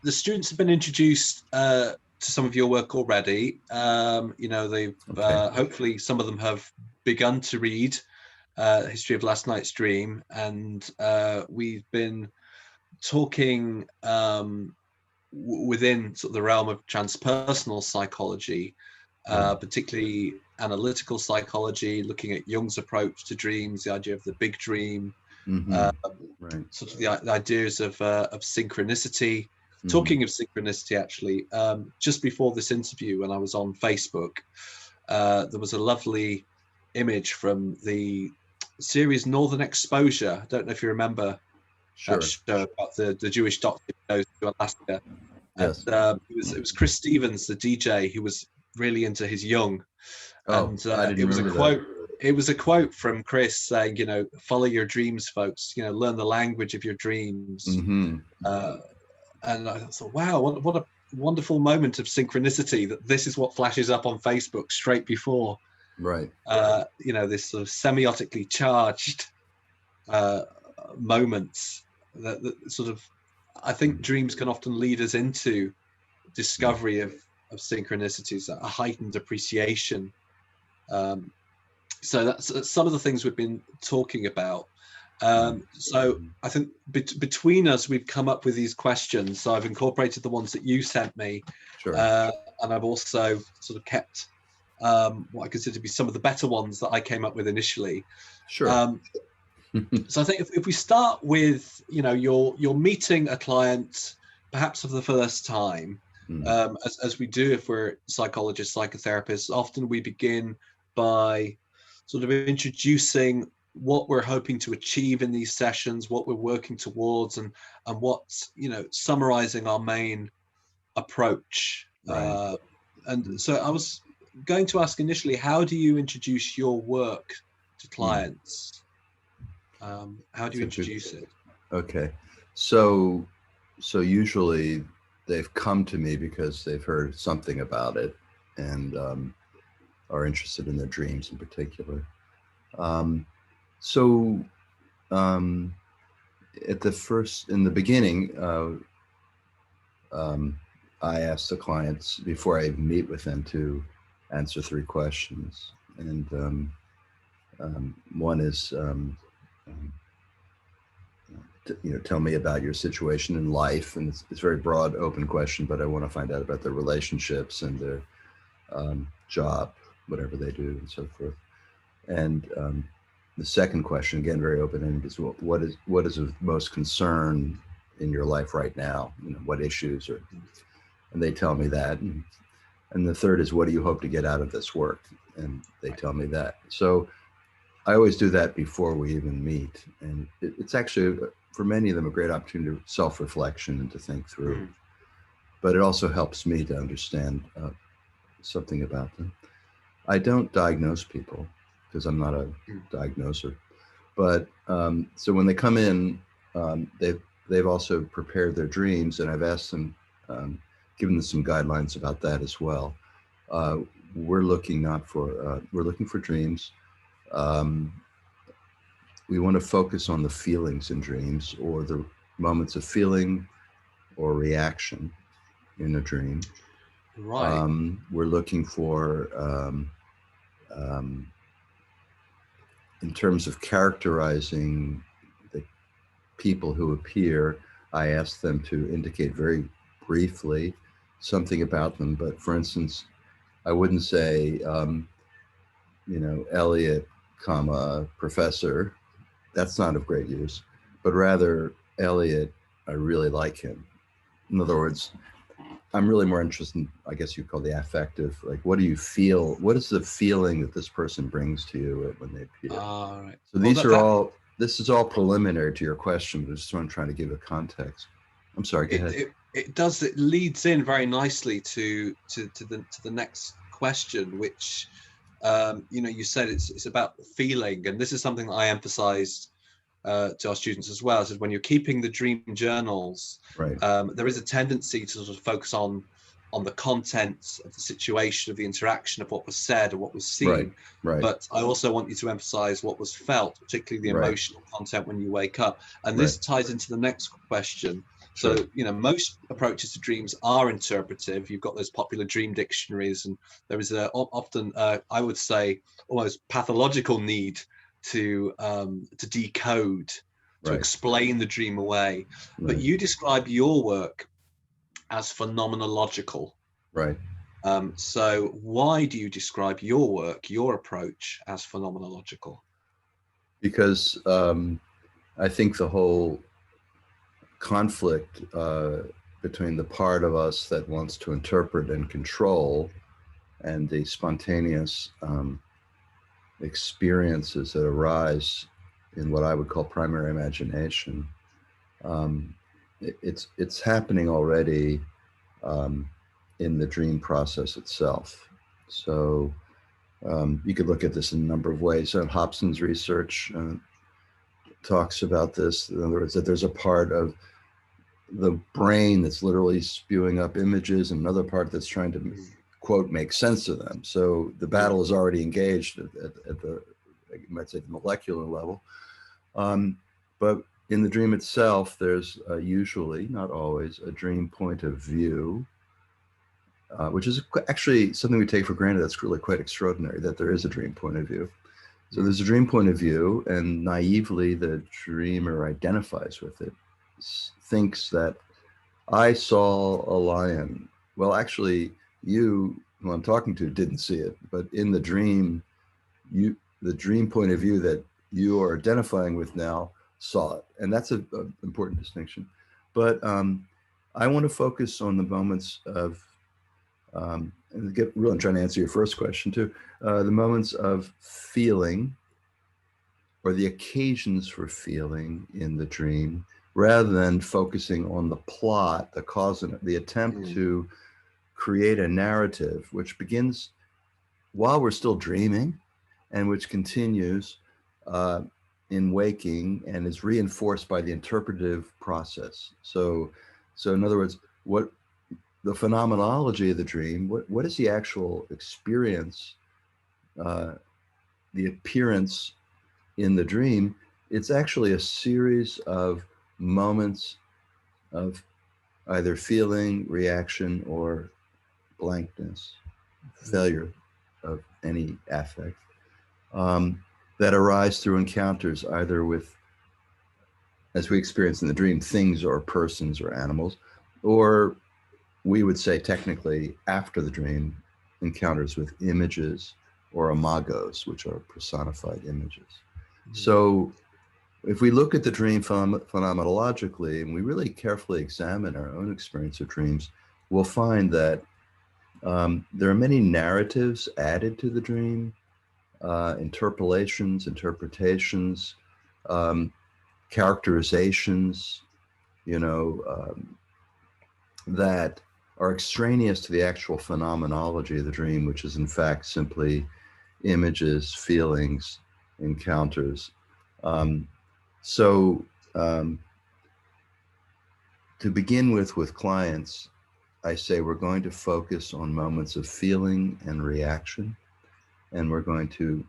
the students have been introduced to some of your work already. They've hopefully some of them have begun to read History of Last Night's Dream, and we've been talking within sort of the realm of transpersonal psychology, particularly analytical psychology, looking at Jung's approach to dreams, the idea of the big dream, sort of the ideas of synchronicity. Talking of synchronicity, actually, just before this interview, when I was on Facebook, there was a lovely image from the series Northern Exposure. I don't know if you remember that show about the Jewish doctor who goes to Alaska. Yes. And, it was Chris Stevens, the DJ, who was really into his Jung. And it was a quote. It was a quote from Chris saying, follow your dreams, folks. Learn the language of your dreams. And I thought, wow, what a wonderful moment of synchronicity that this is what flashes up on Facebook straight before. Right. This sort of semiotically charged moments that sort of, I think dreams can often lead us into discovery of synchronicities, a heightened appreciation. So that's some of the things we've been talking about. So I think between us, we've come up with these questions. So I've incorporated the ones that you sent me, and I've also sort of kept what I consider to be some of the better ones that I came up with initially. So I think if we start with, you're meeting a client perhaps for the first time, as we do if we're psychologists, psychotherapists, often we begin by sort of introducing what we're hoping to achieve in these sessions, what we're working towards, and what's, summarizing our main approach. And so I was going to ask initially, how do you introduce your work to clients? How do you introduce it? Okay. So usually they've come to me because they've heard something about it and are interested in their dreams in particular. In the beginning, I ask the clients before I meet with them to answer 3 questions. And one is, tell me about your situation in life. And it's a very broad, open question, but I want to find out about their relationships and their job, whatever they do, and so forth. And the second question, again, very open-ended, is what is of most concern in your life right now? What issues are, and they tell me that. And the third is, what do you hope to get out of this work? And they tell me that. So I always do that before we even meet. And it's actually, for many of them, a great opportunity to self-reflection and to think through. But it also helps me to understand something about them. I don't diagnose people because I'm not a diagnoser. But so when they come in, they've also prepared their dreams, and I've asked them, given them some guidelines about that as well. We're looking for dreams. We want to focus on the feelings in dreams, or the moments of feeling or reaction in a dream. Right. We're looking for, in terms of characterizing the people who appear, I ask them to indicate very briefly something about them. But for instance, I wouldn't say, Elliot, professor. That's not of great use, but rather, Elliot, I really like him. In other words, I'm really more interested in, I guess you'd call the affective, like, what do you feel? What is the feeling that this person brings to you when they appear? Right. So this is all preliminary to your question, but I just want to try to give a context. I'm sorry, go ahead. It leads in very nicely to the next question, which, you said it's about feeling, and this is something that I emphasized to our students as well. So when you're keeping the dream journals, right, there is a tendency to sort of focus on the contents of the situation, of the interaction, of what was said or what was seen. Right. But I also want you to emphasize what was felt, particularly the emotional content when you wake up. And this ties into the next question. So, most approaches to dreams are interpretive. You've got those popular dream dictionaries, and there is often, I would say, almost pathological need to decode, to explain the dream away. Right. But you describe your work as phenomenological. Right. So why do you describe your work, your approach, as phenomenological? Because I think the whole conflict between the part of us that wants to interpret and control and the spontaneous experiences that arise in what I would call primary imagination, it's happening already in the dream process itself. So you could look at this in a number of ways. Hobson's research talks about this. In other words, that there's a part of the brain that's literally spewing up images, and another part that's trying to, quote, make sense of them. So the battle is already engaged at the, you might say, the molecular level. But in the dream itself, there's usually, not always, a dream point of view, which is actually something we take for granted. That's really quite extraordinary, that there is a dream point of view. So there's a dream point of view, and naively the dreamer identifies with it, thinks that I saw a lion. Well, actually, you, who I'm talking to, didn't see it, but in the dream, the dream point of view that you are identifying with now saw it. And that's an important distinction. But I want to focus on the moments of, and I'm trying to answer your first question too, the moments of feeling, or the occasions for feeling in the dream, rather than focusing on the plot, the cause, and the attempt to create a narrative which begins while we're still dreaming and which continues in waking and is reinforced by the interpretive process. So in other words, what the phenomenology of the dream, what is the actual experience, the appearance in the dream? It's actually a series of moments of either feeling, reaction, or blankness, failure of any affect, that arise through encounters either with, as we experience in the dream, things or persons or animals, or we would say technically after the dream, encounters with images or imagos, which are personified images. So if we look at the dream phenomenologically, and we really carefully examine our own experience of dreams, we'll find that there are many narratives added to the dream, interpolations, interpretations, characterizations, that are extraneous to the actual phenomenology of the dream, which is in fact simply images, feelings, encounters. To begin with clients, I say we're going to focus on moments of feeling and reaction, and we're going to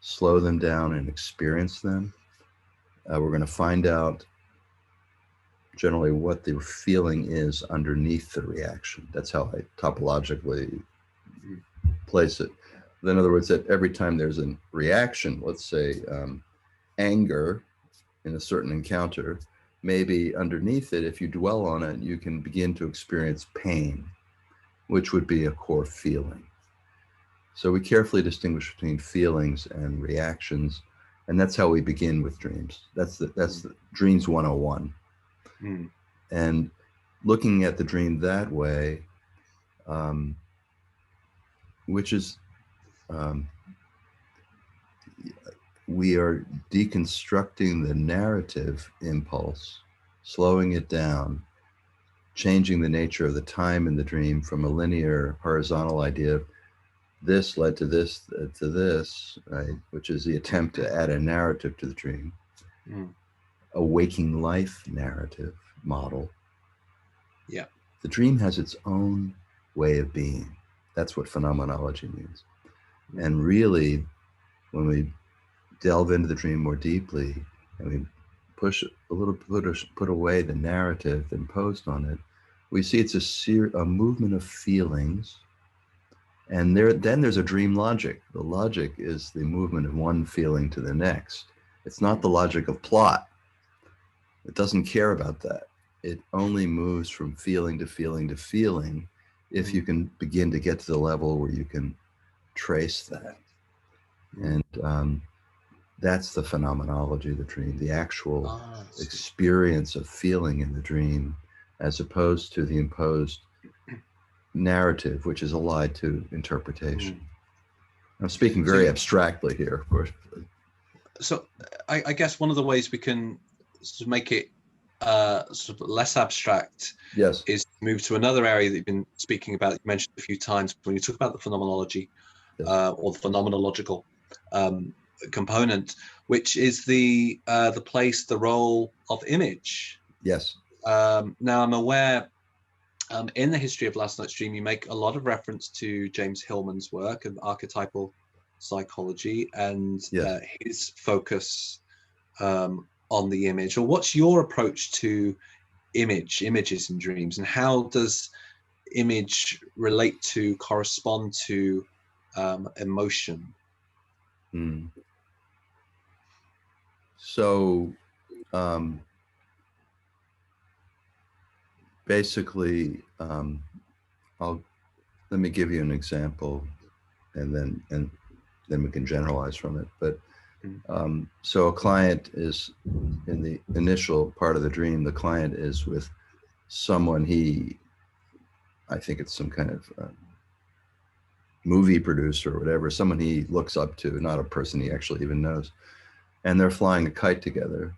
slow them down and experience them. We're going to find out generally what the feeling is underneath the reaction. That's how I topologically place it. In other words, that every time there's a reaction, let's say anger in a certain encounter, maybe underneath it, if you dwell on it, you can begin to experience pain, which would be a core feeling. So we carefully distinguish between feelings and reactions, and that's how we begin with dreams. That's the Dreams 101. And looking at the dream that way, which is, we are deconstructing the narrative impulse, slowing it down, changing the nature of the time in the dream from a linear horizontal idea of this led to this, right? Which is the attempt to add a narrative to the dream, a waking life narrative model. Yeah. The dream has its own way of being. That's what phenomenology means. And really, when we delve into the dream more deeply and we put away the narrative imposed on it, we see it's a movement of feelings. And then there's a dream logic. The logic is the movement of one feeling to the next. It's not the logic of plot. It doesn't care about that. It only moves from feeling to feeling to feeling if you can begin to get to the level where you can trace that. And that's the phenomenology of the dream, the actual experience of feeling in the dream, as opposed to the imposed narrative, which is allied to interpretation. I'm speaking very abstractly here, of course. So I guess one of the ways we can sort of make it sort of less abstract is move to another area that you've been speaking about, you mentioned a few times when you talk about the phenomenology or the phenomenological component, which is the place, the role of image. Yes. Now I'm aware in the history of Last Night's Dream, you make a lot of reference to James Hillman's work and archetypal psychology and his focus on the image. Or what's your approach to images in dreams, and how does image correspond to emotion? So basically, let me give you an example, and then we can generalize from it. But so a client is in the initial part of the dream. The client is with someone I think it's some kind of movie producer or whatever, someone he looks up to, not a person he actually even knows, and they're flying a kite together.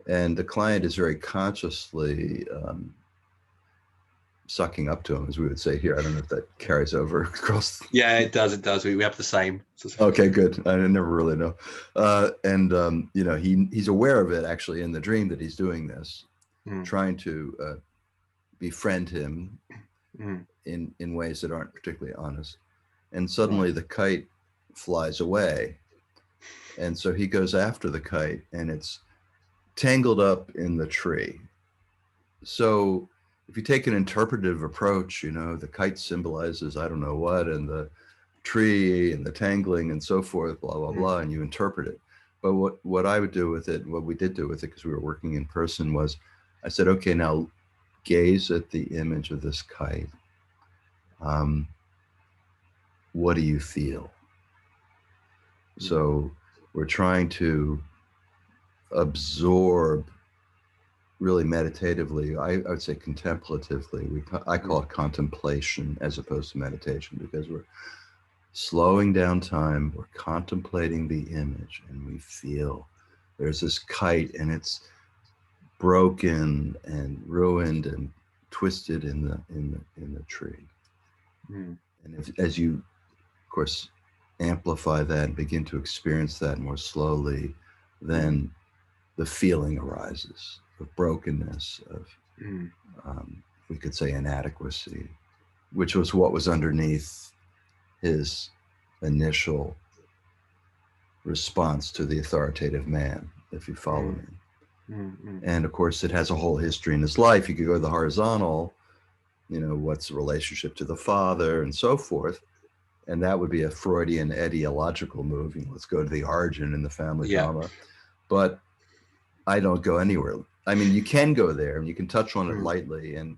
And the client is very consciously sucking up to him, as we would say here. I don't know if that carries over across. Yeah, it does. We have the same. Okay, good. I never really know. He's aware of it actually in the dream that he's doing this, trying to befriend him in ways that aren't particularly honest. And suddenly the kite flies away. And so he goes after the kite, and it's tangled up in the tree. So if you take an interpretive approach, the kite symbolizes I don't know what, and the tree and the tangling and so forth, blah, blah, blah, and you interpret it. But what I would do with it, what we did do with it, because we were working in person, was I said, okay, now gaze at the image of this kite. What do you feel? So we're trying to absorb really meditatively, I would say contemplatively. I call it contemplation as opposed to meditation, because we're slowing down time, we're contemplating the image, and we feel there's this kite, and it's broken and ruined and twisted in the tree. And as you, of course, amplify that and begin to experience that more slowly, then the feeling arises of brokenness, of we could say inadequacy, which was what was underneath his initial response to the authoritative man, if you follow me. And of course, it has a whole history in his life. You could go to the horizontal, what's the relationship to the father and so forth. And that would be a Freudian etiological move. Let's go to the origin in the family drama. But I don't go anywhere. I mean, you can go there and you can touch on it lightly. And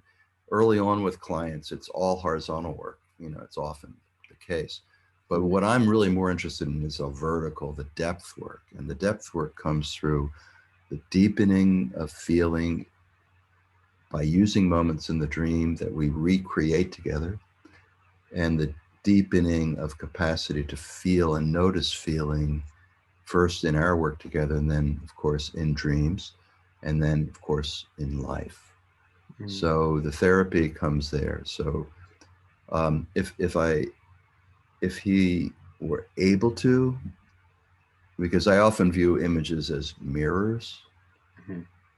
early on with clients, it's all horizontal work. It's often the case. But what I'm really more interested in is a vertical, the depth work. And the depth work comes through the deepening of feeling by using moments in the dream that we recreate together, and the deepening of capacity to feel and notice feeling, first in our work together, and then of course in dreams, and then of course in life. So the therapy comes there. So if he were able to, because I often view images as mirrors,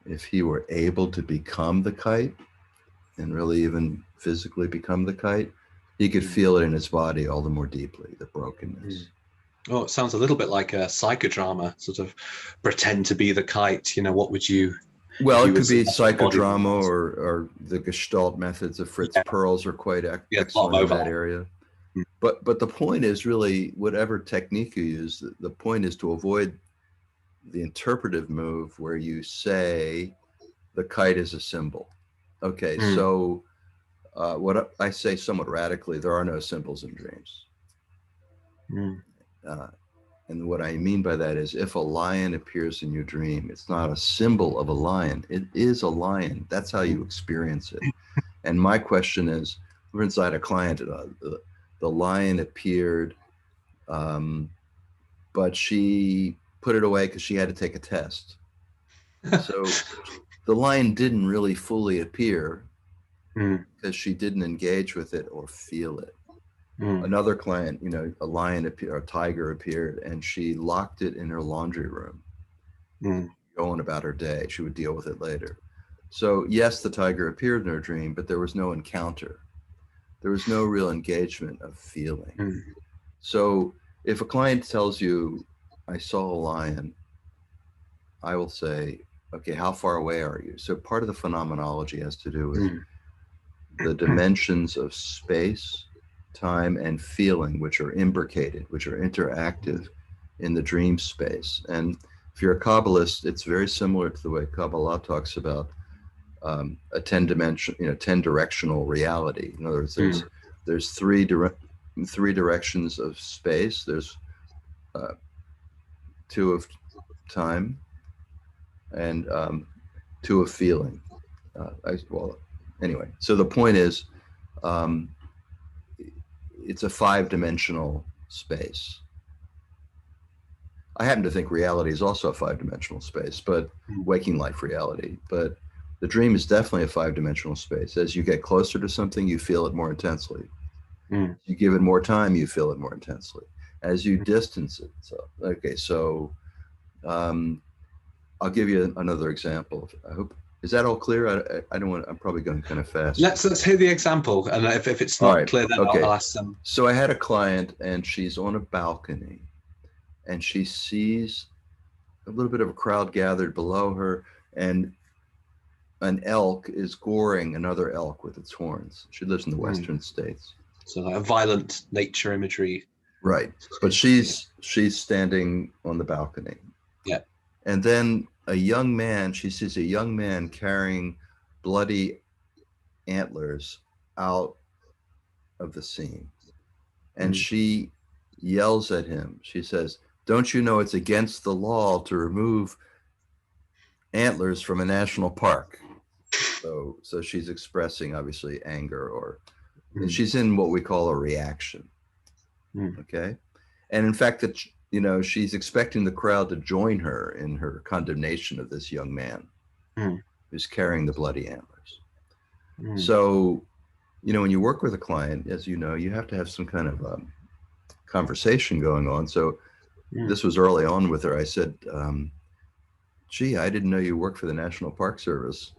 if he were able to become the kite and really even physically become the kite, he could feel it in his body all the more deeply, the brokenness. Oh, it sounds a little bit like a psychodrama, sort of pretend to be the kite. What would you, if Well, you it could was be embodied in psychodrama, that? or the Gestalt methods of Fritz Yeah, Perls are quite yeah, a lot of excellent in that overlap. area. Mm, But the point is really, whatever technique you use, the point is to avoid the interpretive move where you say the kite is a symbol. Okay, mm, so what I say somewhat radically, there are no symbols in dreams. mm, Uh, and what I mean by that is, if a lion appears in your dream, it's not a symbol of a lion. It is a lion. That's how you experience it. And my question is, we're inside a client, the lion appeared, um, but she put it away because she had to take a test. So the lion didn't really fully appear mm, because she didn't engage with it or feel it. mm, Another client, a lion or a tiger appeared, and she locked it in her laundry room, mm, going about her day. She would deal with it later. So yes, the tiger appeared in her dream, but there was no encounter. There was no real engagement of feeling. mm, So if a client tells you, I saw a lion, I will say, okay, how far away are you? So part of the phenomenology has to do with mm, the dimensions of space, time, and feeling, which are imbricated, which are interactive in the dream space. And if you're a Kabbalist, it's very similar to the way Kabbalah talks about a 10 directional reality. In other words, mm, there's three directions of space. There's two of time, and two of feeling. Anyway, so the point is, um, it's a 5-dimensional space. I happen to think reality is also a 5-dimensional space, but mm, waking life reality. But the dream is definitely a 5-dimensional space. As you get closer to something, you feel it more intensely. mm, You give it more time, you feel it more intensely. As you distance it. So um, I'll give you another example. I hope, is that all clear? I don't want. I'm probably going kind of fast. Let's hear the example, and if it's All not right. clear, then Okay. I'll ask them. So I had a client, and she's on a balcony, and she sees a little bit of a crowd gathered below her, and an elk is goring another elk with its horns. She lives in the Western states. So like a violent nature imagery. Right. But she's standing on the balcony. Yeah. And then she sees a young man carrying bloody antlers out of the scene. And she yells at him. She says, "Don't you know it's against the law to remove antlers from a national park?" So she's expressing obviously anger, and she's in what we call a reaction. Okay. And in fact, she's expecting the crowd to join her in her condemnation of this young man who's carrying the bloody antlers. So, when you work with a client, as you know, you have to have some kind of conversation going on. So this was early on with her. I said, gee, I didn't know you worked for the National Park Service.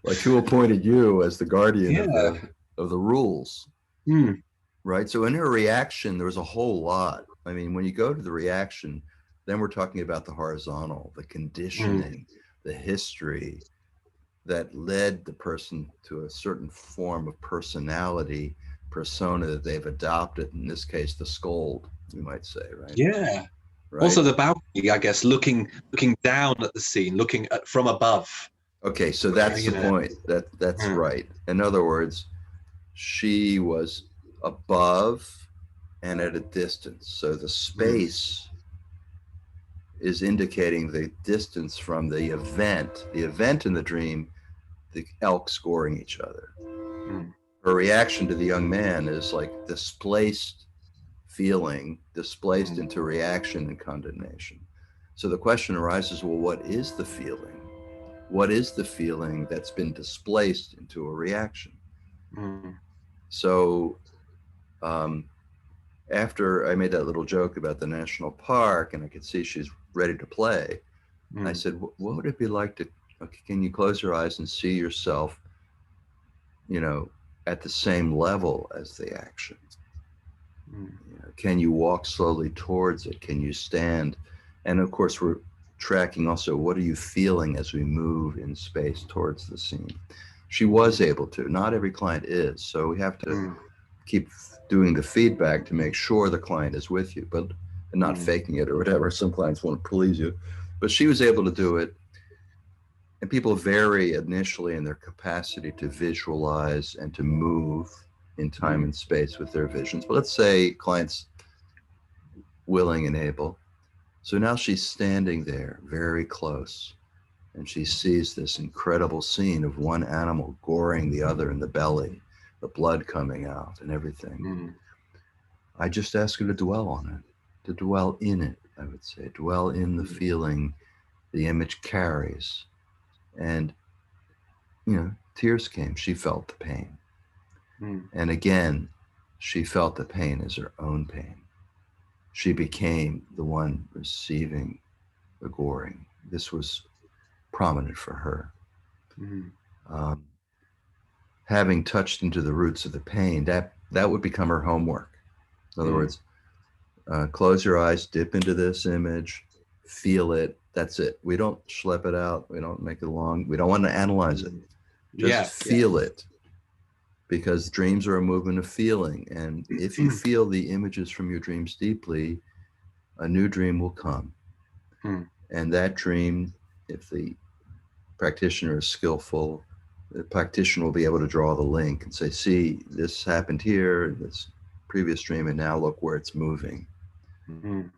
Like, who appointed you as the guardian of the rules? Right. So in her reaction, there was a whole lot. I mean, when you go to the reaction, then we're talking about the horizontal, the conditioning, the history that led the person to a certain form of personality, persona that they've adopted. In this case, the scold, we might say, right? Yeah. Right? Also the balcony, I guess, looking down at the scene, looking at from above. Okay, so that's the point. That's right. In other words, she was above and at a distance. So the space is indicating the distance from the event in the dream, the elk scoring each other. Her reaction to the young man is like displaced feeling, displaced into reaction and condemnation. So the question arises, well, what is the feeling? What is the feeling that's been displaced into a reaction? So after I made that little joke about the national park and I could see she's ready to play, I said, what would it be like can you close your eyes and see yourself, at the same level as the action? You know, can you walk slowly towards it? Can you stand? And of course, we're tracking also, what are you feeling as we move in space towards the scene? She was able to. Not every client is. So we have to keep doing the feedback to make sure the client is with you, but not faking it or whatever. Some clients want to please you. But she was able to do it. And people vary initially in their capacity to visualize and to move in time and space with their visions. But let's say clients willing and able. So now she's standing there very close, and she sees this incredible scene of one animal goring the other in the belly, the blood coming out and everything. I just ask her to dwell on it, to dwell in it, I would say, dwell in the feeling the image carries. And, you know, tears came. She felt the pain. And again, she felt the pain as her own pain. She became the one receiving the goring. This was prominent for her. Having touched into the roots of the pain, that would become her homework. In other words, close your eyes, dip into this image, feel it. That's it. We don't schlep it out. We don't make it long. We don't want to analyze it. Just feel it. Because dreams are a movement of feeling. And if you feel the images from your dreams deeply, a new dream will come. And that dream, if the practitioner is skillful, the practitioner will be able to draw the link and say, see, this happened here, this previous dream, and now look where it's moving.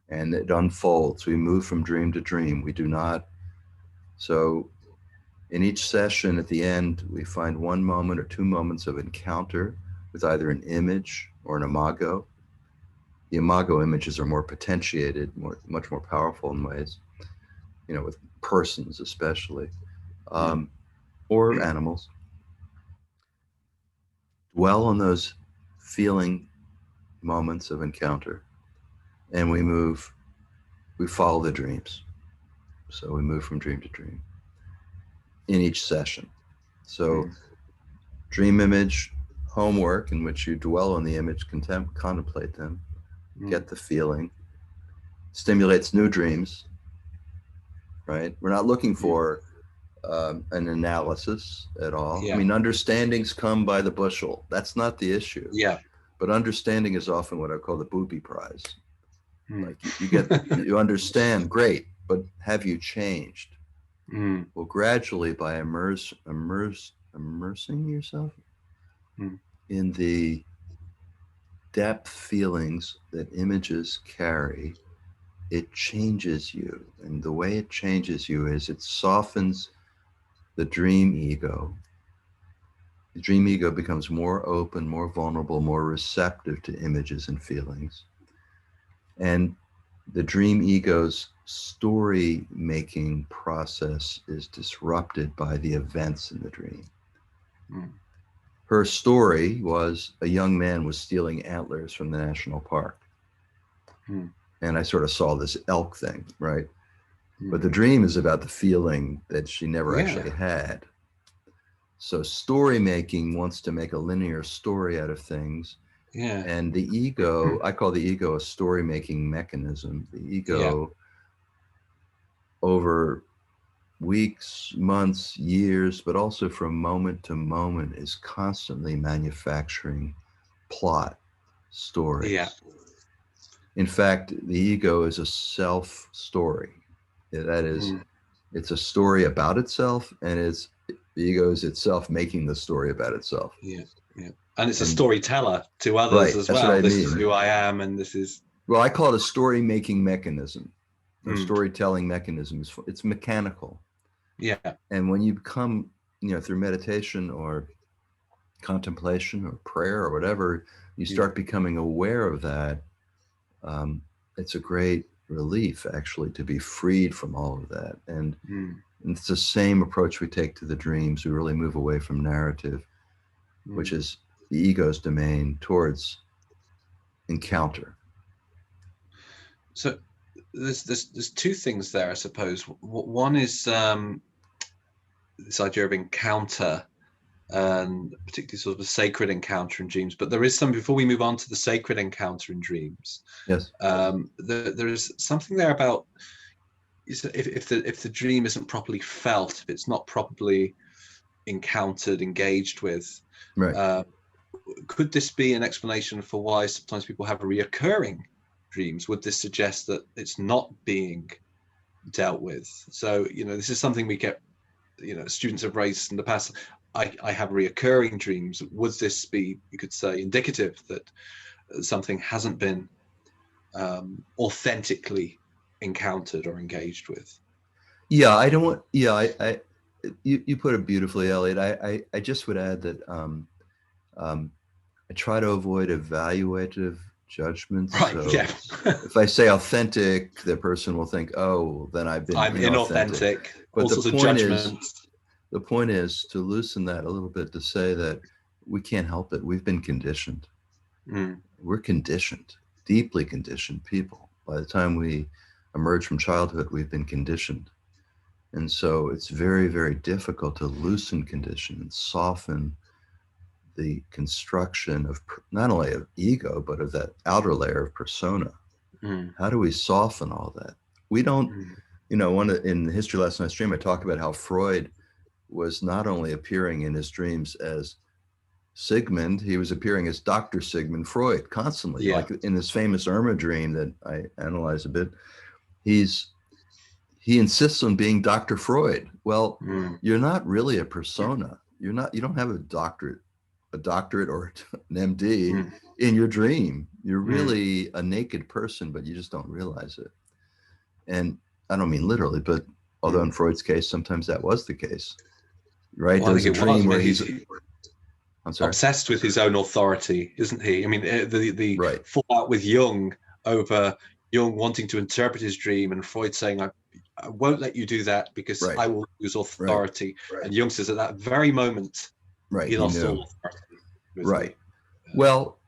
And it unfolds. We move from dream to dream. We do not. So in each session at the end, we find one moment or two moments of encounter with either an image or an imago. The imago images are more potentiated, much more powerful in ways, you know, with persons especially, or animals. Dwell on those feeling moments of encounter, and we follow the dreams. So we move from dream to dream in each session. So dream image homework, in which you dwell on the image, contemplate them, get the feeling, stimulates new dreams, right? We're not looking for an analysis at all. I mean, understandings come by the bushel. That's not the issue. But understanding is often what I call the booby prize. Like you understand, great, but have you changed? Well, gradually, by immersing yourself in the depth feelings that images carry, it changes you. And the way it changes you is it softens the dream ego. The dream ego becomes more open, more vulnerable, more receptive to images and feelings. And the dream ego's story-making process is disrupted by the events in the dream. Her story was a young man was stealing antlers from the national park. And I sort of saw this elk thing, right? But the dream is about the feeling that she never actually had. So story making wants to make a linear story out of things. And the ego, I call the ego a story making mechanism. The ego over weeks, months, years, but also from moment to moment is constantly manufacturing plot, stories. In fact, the ego is a self story. That is, it's a story about itself, and the ego is itself making the story about itself. And it's a storyteller to others as well. This is who I am, and this is... Well, I call it a story-making mechanism. A storytelling mechanism. It's mechanical. And when you become, through meditation or contemplation or prayer or whatever, you start becoming aware of that. It's a great relief, actually, to be freed from all of that. And it's the same approach we take to the dreams. We really move away from narrative, which is the ego's domain, towards encounter. So there's two things there, I suppose. One is this idea of encounter, and particularly sort of a sacred encounter in dreams. But there is some, before we move on to the sacred encounter in dreams, Yes. There is something there about if the dream isn't properly felt, if it's not properly encountered, engaged with, Right. Could this be an explanation for why sometimes people have reoccurring dreams? Would this suggest that it's not being dealt with? So, this is something we get, students have raised in the past. I have reoccurring dreams. Would this be, you could say, indicative that something hasn't been authentically encountered or engaged with? Yeah, I don't want. Yeah, you put it beautifully, Elliot. I just would add that I try to avoid evaluative judgments. Right. So Yeah. if I say authentic, the person will think, oh, then I'm inauthentic. But all sorts of judgments. The point is to loosen that a little bit, to say that we can't help it. We've been conditioned. We're conditioned, deeply conditioned people. By the time we emerge from childhood, we've been conditioned. And so it's very, very difficult to loosen condition and soften the construction of not only of ego, but of that outer layer of persona. How do we soften all that? We don't, in the history lesson I stream, I talk about how Freud was not only appearing in his dreams as Sigmund, he was appearing as Dr. Sigmund Freud constantly. Yeah. Like in this famous Irma dream that I analyze a bit, he insists on being Dr. Freud. Well, you're not really a persona. You don't have a doctorate or an MD in your dream. You're really a naked person, but you just don't realize it. And I don't mean literally, but although in Freud's case, sometimes that was the case, right? Well, There's a dream where he's obsessed with his own authority, isn't he? I mean, the fallout with Jung over Jung wanting to interpret his dream and Freud saying, I won't let you do that because I will lose authority. Right. And Jung says at that very moment, he lost all authority. Right. Well,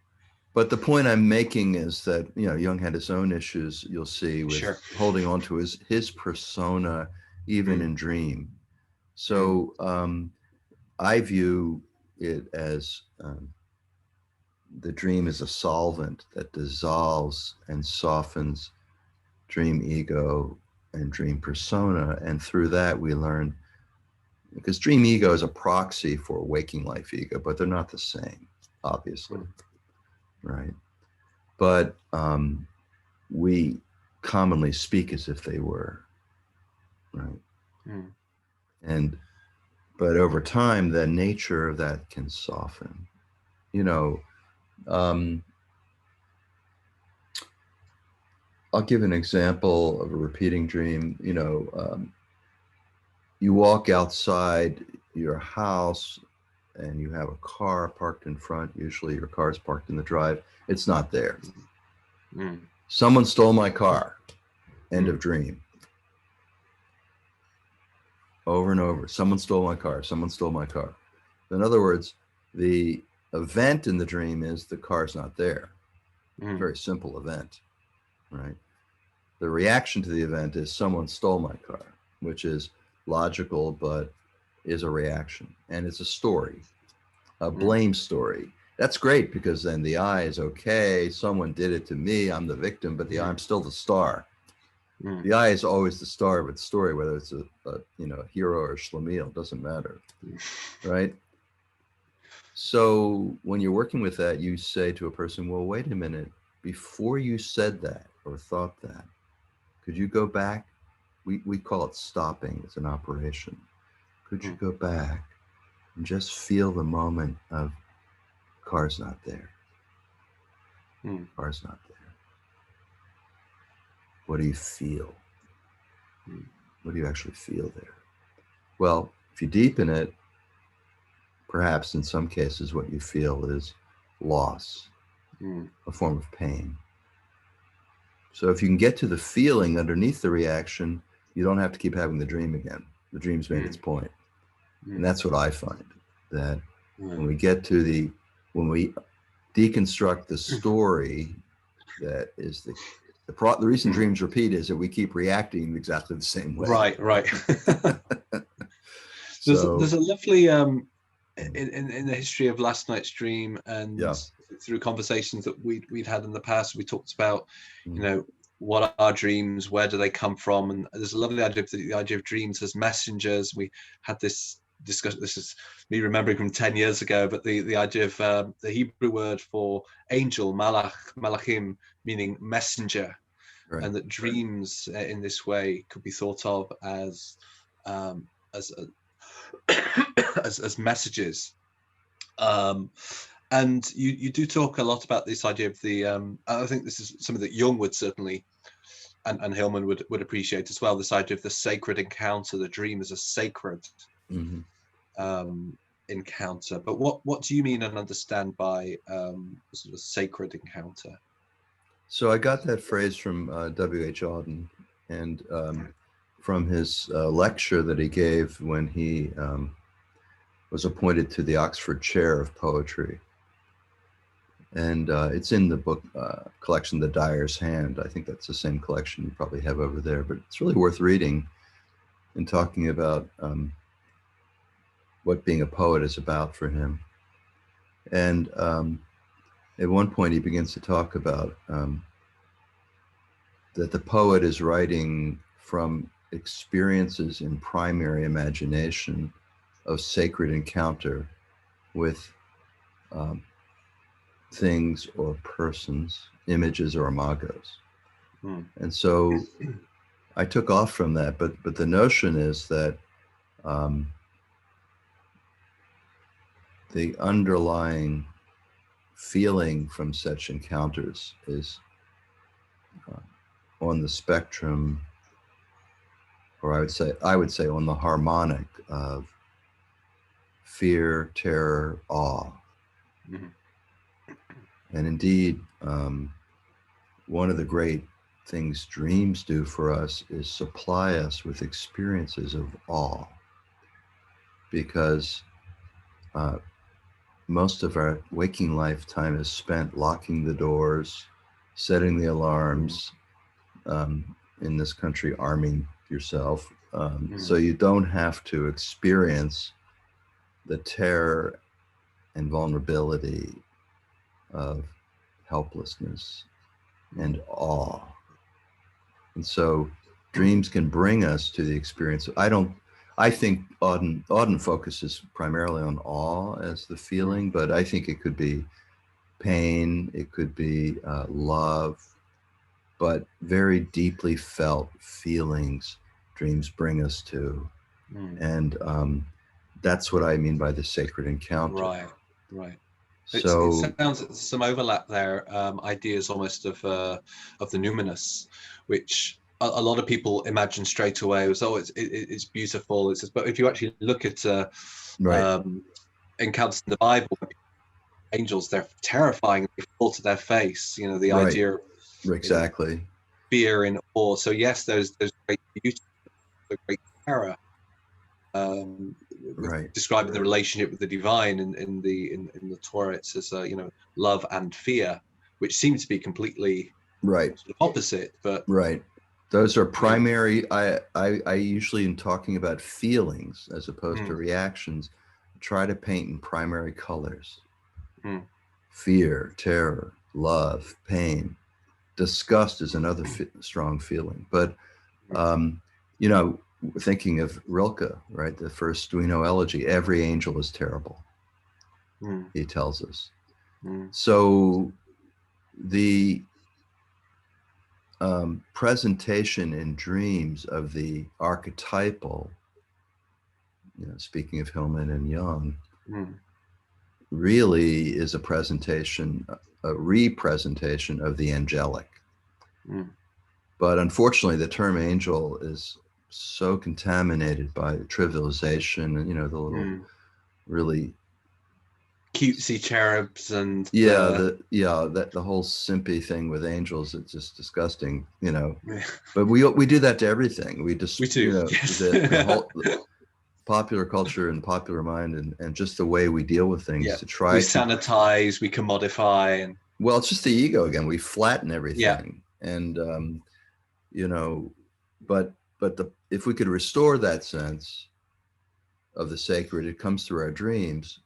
but the point I'm making is that, Jung had his own issues, you'll see, with holding on to his persona, even in dream. So I view it as the dream is a solvent that dissolves and softens dream ego and dream persona. And through that, we learn, because dream ego is a proxy for waking life ego, but they're not the same, obviously, right? But we commonly speak as if they were, right? But over time, the nature of that can soften. I'll give an example of a repeating dream. You walk outside your house and you have a car parked in front. Usually your car is parked in the drive. It's not there. Someone stole my car. End of dream. Over and over. Someone stole my car. Someone stole my car. In other words, the event in the dream is the car's not there. Very simple event, right? The reaction to the event is someone stole my car, which is logical, but is a reaction. And it's a story, a blame story. That's great, because then the I is okay. Someone did it to me. I'm the victim, but I'm still the star. The I is always the star of its story, whether it's a hero or Schlemiel, doesn't matter, right? So when you're working with that, you say to a person, well, wait a minute, before you said that or thought that, could you go back? We call it stopping. It's an operation. Could you go back and just feel the moment of car's not there? Car's not there. What do you feel? What do you actually feel there? Well, if you deepen it, perhaps in some cases what you feel is loss, a form of pain. So if you can get to the feeling underneath the reaction, you don't have to keep having the dream again. The dream's made its point. And that's what I find, that when we get to when we deconstruct the story, that is the reason dreams repeat is that we keep reacting exactly the same way. Right. There's a lovely in the history of Last Night's Dream, and through conversations that we'd had in the past, we talked about, you know, what are dreams, where do they come from, and there's a lovely idea of the idea of dreams as messengers. We had this discussion. This is me remembering from 10 years ago, but the idea of the Hebrew word for angel, malachim, meaning messenger, and that dreams in this way could be thought of as messages. And you do talk a lot about this idea of the I think this is something that Jung would certainly and Hillman would appreciate as well, this idea of the sacred encounter, the dream as a sacred encounter. But what do you mean and understand by sort of sacred encounter? So I got that phrase from W.H. Auden, and from his lecture that he gave when he was appointed to the Oxford Chair of Poetry. And it's in the book collection, The Dyer's Hand. I think that's the same collection you probably have over there, but it's really worth reading and talking about what being a poet is about for him. And at one point he begins to talk about that the poet is writing from experiences in primary imagination of sacred encounter with things or persons, images or imagos. And so I took off from that, but the notion is that the underlying feeling from such encounters is on the spectrum, or I would say on the harmonic of fear, terror, awe. And indeed, one of the great things dreams do for us is supply us with experiences of awe, because most of our waking lifetime is spent locking the doors, setting the alarms, in this country, arming yourself, so you don't have to experience the terror and vulnerability of helplessness and awe. And so dreams can bring us to the experience. I think Auden focuses primarily on awe as the feeling, but I think it could be pain, it could be love, but very deeply felt feelings dreams bring us to. And that's what I mean by the sacred encounter. Right. So it sounds some overlap there, ideas almost of the numinous, which a lot of people imagine straight away as, oh, it's beautiful. But if you actually look at encounters in the Bible, angels, they're terrifying. They fall to their face. You know, the idea of fear and awe. So yes, there's great beauty, great terror. Describing the relationship with the divine in the Torah, it says love and fear, which seem to be completely sort of opposite. But those are primary. I usually, in talking about feelings as opposed to reactions, try to paint in primary colors: fear, terror, love, pain. Disgust is another strong feeling. But thinking of Rilke, right? The first Duino elegy, every angel is terrible, he tells us. So the presentation in dreams of the archetypal, speaking of Hillman and Jung, really is a representation of the angelic. But unfortunately, the term angel is so contaminated by trivialization and the little really cutesy cherubs and the whole simpy thing with angels. It's just disgusting, but we do that to everything. We do the whole popular culture and popular mind and just the way we deal with things to try we sanitize, we commodify, and it's just the ego again. We flatten everything and if we could restore that sense of the sacred, it comes through our dreams.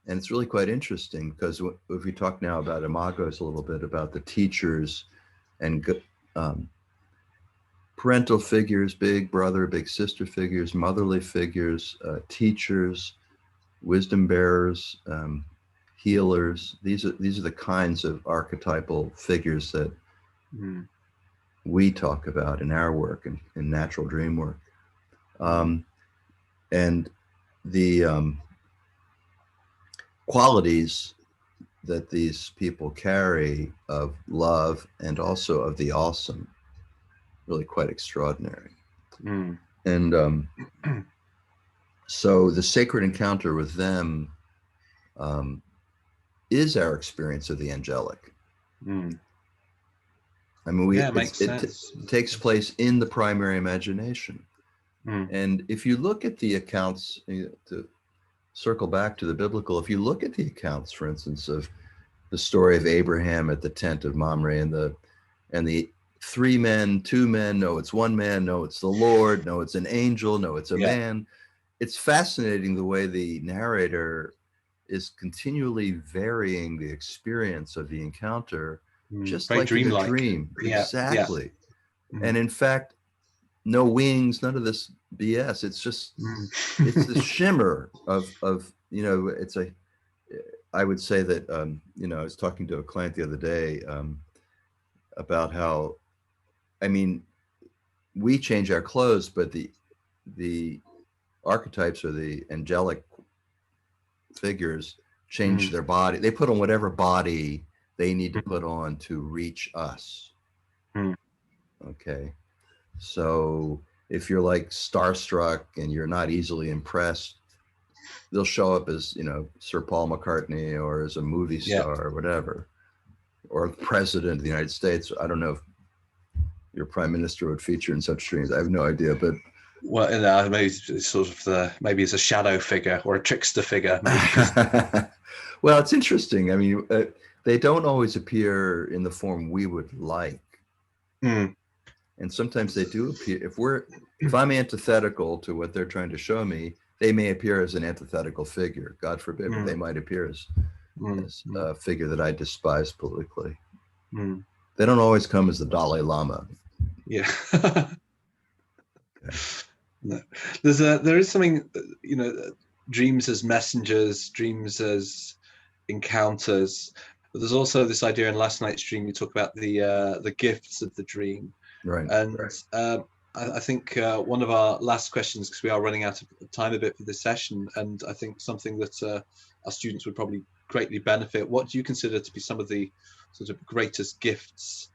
And it's really quite interesting because if we talk now about imagos a little bit, about the teachers and parental figures, big brother, big sister figures, motherly figures, teachers, wisdom bearers, healers. These are the kinds of archetypal figures that we talk about in our work, in Natural Dreamwork. And the qualities that these people carry of love and also of the awesome, really quite extraordinary. And so the sacred encounter with them is our experience of the angelic. I mean, it takes place in the primary imagination. And if you look at the accounts, to circle back to the biblical, if you look at the accounts, for instance, of the story of Abraham at the tent of Mamre, and the 3 men, 2 men, no, it's 1 man, no, it's the Lord, no, it's an angel, no, it's a man. It's fascinating the way the narrator is continually varying the experience of the encounter, just very like dreamlike. in a dream. Exactly. And in fact, no wings, none of this BS. It's just, it's the shimmer of, it's I would say that, I was talking to a client the other day about how, I mean, we change our clothes, but the archetypes or the angelic figures change their body. They put on whatever body they need to put on to reach us. Okay. So if you're like starstruck and you're not easily impressed, they'll show up as, Sir Paul McCartney or as a movie star or whatever, or the president of the United States. I don't know if your prime minister would feature in such dreams. I have no idea, but well, maybe it's sort of maybe it's a shadow figure or a trickster figure. Maybe. Well, it's interesting. I mean, they don't always appear in the form we would like. And sometimes they do appear. If I'm antithetical to what they're trying to show me, they may appear as an antithetical figure. God forbid, but they might appear as a figure that I despise politically. They don't always come as the Dalai Lama. Yeah. No. There is something, dreams as messengers, dreams as encounters. But there's also this idea in last night's dream. You talk about the gifts of the dream. Right. And I think one of our last questions, because we are running out of time a bit for this session, and I think something that our students would probably greatly benefit. What do you consider to be some of the sort of greatest gifts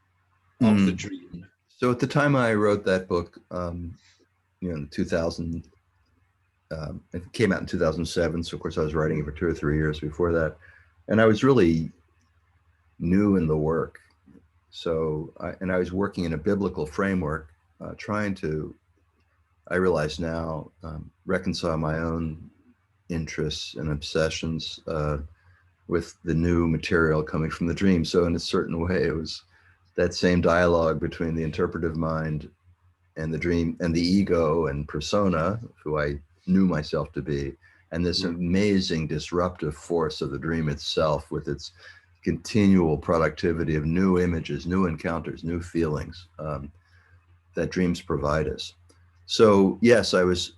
of the dream? So at the time I wrote that book, in 2000, it came out in 2007. So of course I was writing it for 2 or 3 years before that, and I was really new in the work. So, I was working in a biblical framework, trying to, I realize now, reconcile my own interests and obsessions with the new material coming from the dream. So in a certain way, it was that same dialogue between the interpretive mind and the dream and the ego and persona, who I knew myself to be, and this amazing disruptive force of the dream itself with its continual productivity of new images, new encounters, new feelings that dreams provide us. So yes, I was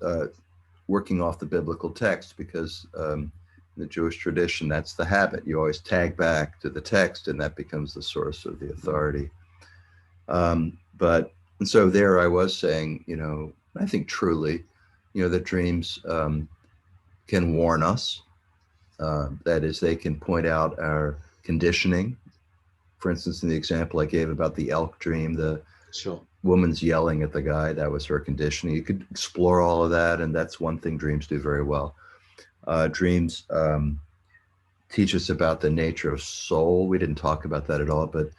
working off the biblical text because in the Jewish tradition, that's the habit. You always tag back to the text, and that becomes the source of the authority. And so there I was saying, I think truly, that dreams can warn us. That is, they can point out our conditioning. For instance, in the example I gave about the elk dream, the woman's yelling at the guy, that was her conditioning. You could explore all of that, and that's one thing dreams do very well. Dreams teach us about the nature of soul. We didn't talk about that at all, but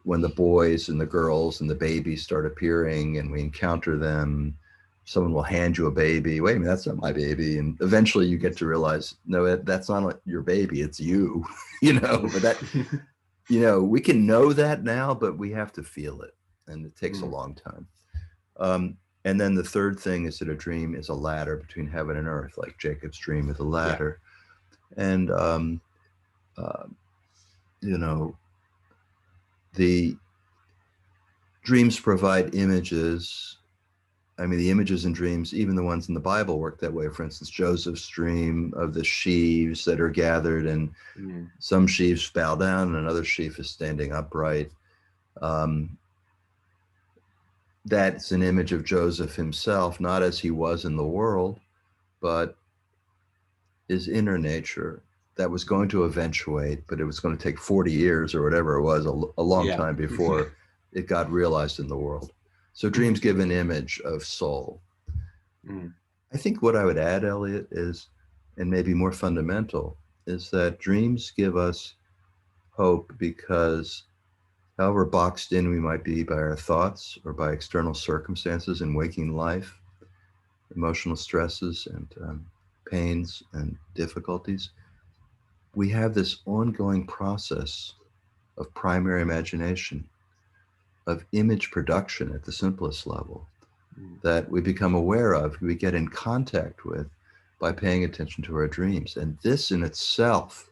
when the boys and the girls and the babies start appearing and we encounter them, someone will hand you a baby. Wait a minute, that's not my baby. And eventually you get to realize, no, that's not your baby, it's you, but that, we can know that now, but we have to feel it. And it takes a long time. And then the third thing is that a dream is a ladder between heaven and earth, like Jacob's dream with a ladder. And, you know, the dreams provide images. I mean, the images in dreams, even the ones in the Bible, work that way. For instance, Joseph's dream of the sheaves that are gathered, and some sheaves bow down and another sheaf is standing upright. That's an image of Joseph himself, not as he was in the world, but his inner nature that was going to eventuate, but it was going to take 40 years or whatever it was, a long time before it got realized in the world. So dreams give an image of soul. I think what I would add, Elliot, is, and maybe more fundamental, is that dreams give us hope because however boxed in we might be by our thoughts or by external circumstances in waking life, emotional stresses and pains and difficulties, we have this ongoing process of primary imagination, of image production at the simplest level, that we become aware of, we get in contact with by paying attention to our dreams. And this in itself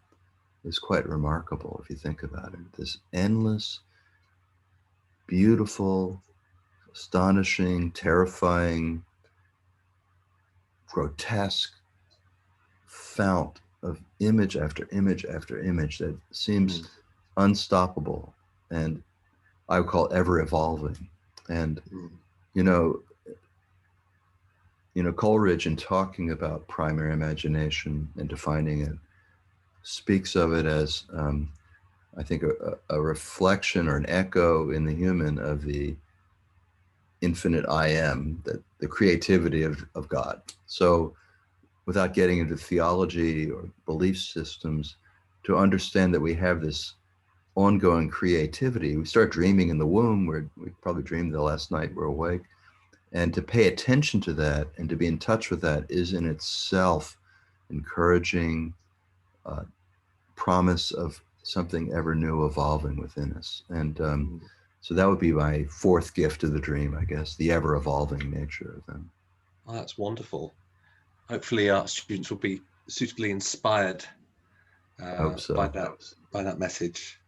is quite remarkable if you think about it. This endless, beautiful, astonishing, terrifying, grotesque fount of image after image after image that seems unstoppable and I would call ever evolving. And you know, Coleridge, in talking about primary imagination and defining it, speaks of it as I think a reflection or an echo in the human of the infinite I am, that the creativity of God. So without getting into theology or belief systems, to understand that we have this ongoing creativity. We start dreaming in the womb, we probably dreamed the last night we're awake. And to pay attention to that and to be in touch with that is in itself encouraging promise of something ever new evolving within us. And so that would be my fourth gift of the dream, I guess, the ever evolving nature of them. Oh, that's wonderful. Hopefully our students will be suitably inspired I hope so. by that message.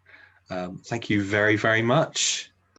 Thank you very, very much.